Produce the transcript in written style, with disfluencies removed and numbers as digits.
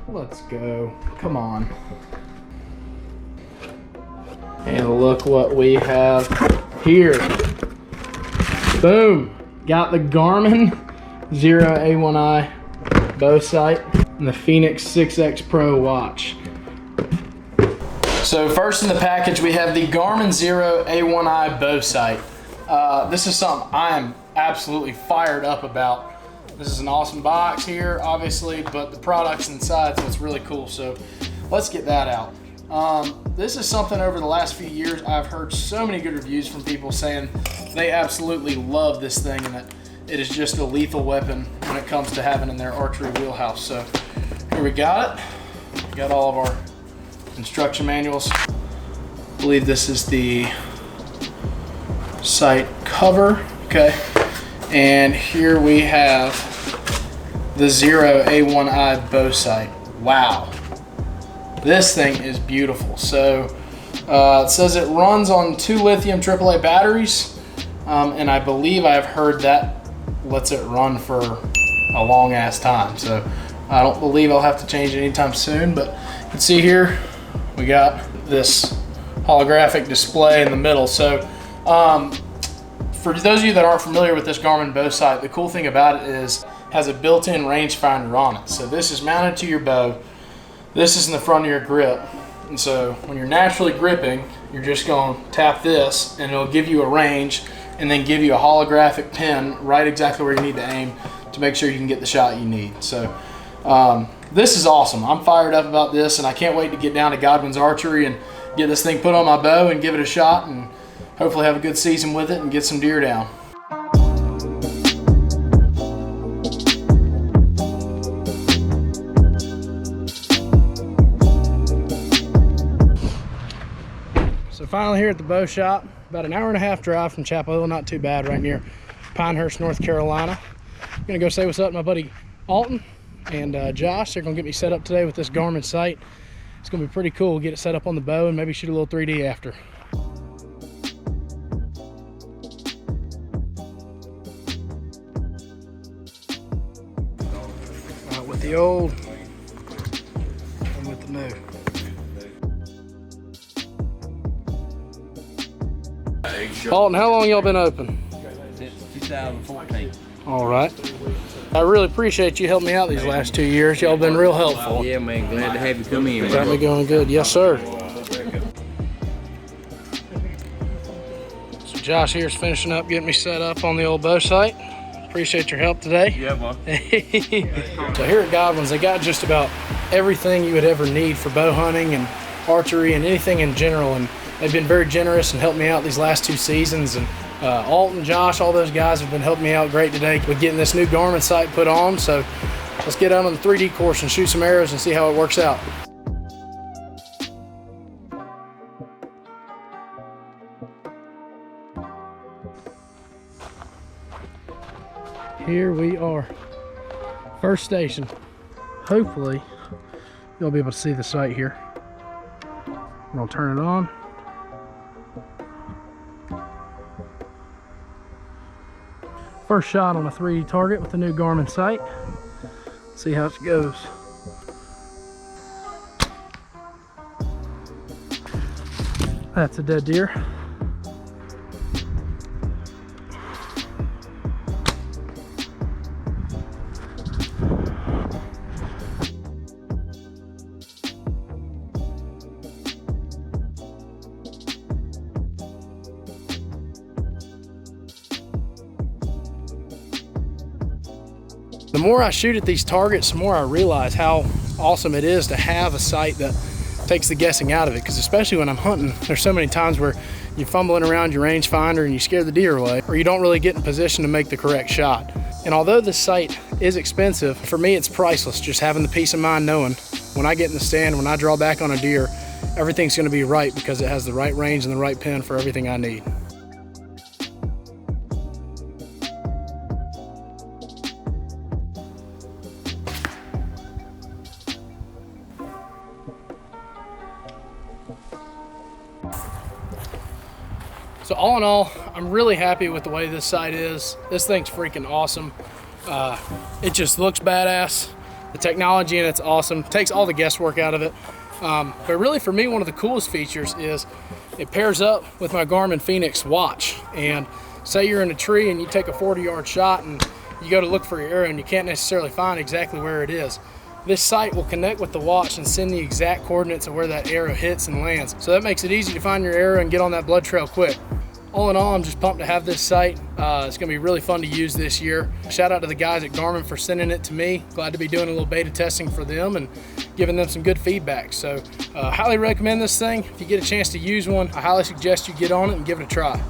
Let's go. Come on. And look what we have here. Boom. Got the Garmin Xero A1i Bow sight and the Phoenix 6X Pro watch. So first in the package, we have the Garmin Xero A1i Bow sight. This is something I am absolutely fired up about. This is an awesome box here, obviously, but the product's inside, so it's really cool. So let's get that out. This is something over the last few years I've heard so many good reviews from people saying they absolutely love this thing and that it is just a lethal weapon when it comes to having in their archery wheelhouse. So here we got it. We got all of our instruction manuals. I believe this is the sight cover, okay? And here we have the Xero A1i Bow sight. Wow. This thing is beautiful. So it says it runs on 2 lithium AAA batteries, and I believe I've heard that lets it run for a long ass time. So I don't believe I'll have to change it anytime soon, but you can see here we got this holographic display in the middle. So for those of you that aren't familiar with this Garmin bow sight, the cool thing about it is it has a built-in rangefinder on it. So this is mounted to your bow. This is in the front of your grip. And so when you're naturally gripping, you're just going to tap this and it'll give you a range and then give you a holographic pin right exactly where you need to aim to make sure you can get the shot you need. So this is awesome. I'm fired up about this and I can't wait to get down to Godwins Archery and get this thing put on my bow and give it a shot and hopefully have a good season with it and get some deer down. So finally here at the bow shop, about an hour-and-a-half drive from Chapel Hill, not too bad, right near Pinehurst, North Carolina. I'm gonna go say what's up to my buddy Alton and Josh. They're gonna get me set up today with this Garmin sight. It's gonna be pretty cool. We'll get it set up on the bow and maybe shoot a little 3D after. With the old and with the new. Alton, how long y'all been open? Since 2014. All right. I really appreciate you helping me out these last 2 years. Y'all been real helpful. Yeah, man. Glad to have you come in. Got me going good. Yes, sir. So Josh here's finishing up, getting me set up on the old bow sight. Appreciate your help today. Yeah, man. So here at Godwins, they got just about everything you would ever need for bow hunting and archery and anything in general. And they've been very generous and helped me out these last 2 seasons. And Alton, Josh, all those guys have been helping me out great today with getting this new Garmin sight put on. So let's get out on the 3D course and shoot some arrows and see how it works out. Here we are, first station. Hopefully you'll be able to see the sight here. I'm gonna turn it on. First shot on a 3D target with the new Garmin sight. See how it goes. That's a dead deer. The more I shoot at these targets, the more I realize how awesome it is to have a sight that takes the guessing out of it. Because especially when I'm hunting, there's so many times where you're fumbling around your rangefinder and you scare the deer away, or you don't really get in position to make the correct shot. And although this sight is expensive, for me it's priceless. Just having the peace of mind knowing when I get in the stand, when I draw back on a deer, everything's gonna be right because it has the right range and the right pin for everything I need. So all in all, I'm really happy with the way this sight is. This thing's freaking awesome. It just looks badass. The technology in it's awesome. Takes all the guesswork out of it. But really for me, one of the coolest features is it pairs up with my Garmin Fenix watch. And say you're in a tree and you take a 40-yard shot and you go to look for your arrow and you can't necessarily find exactly where it is. This site will connect with the watch and send the exact coordinates of where that arrow hits and lands. So that makes it easy to find your arrow and get on that blood trail quick. All in all, I'm just pumped to have this site. It's gonna be really fun to use this year. Shout out to the guys at Garmin for sending it to me. Glad to be doing a little beta testing for them and giving them some good feedback. So highly recommend this thing. If you get a chance to use one, I highly suggest you get on it and give it a try.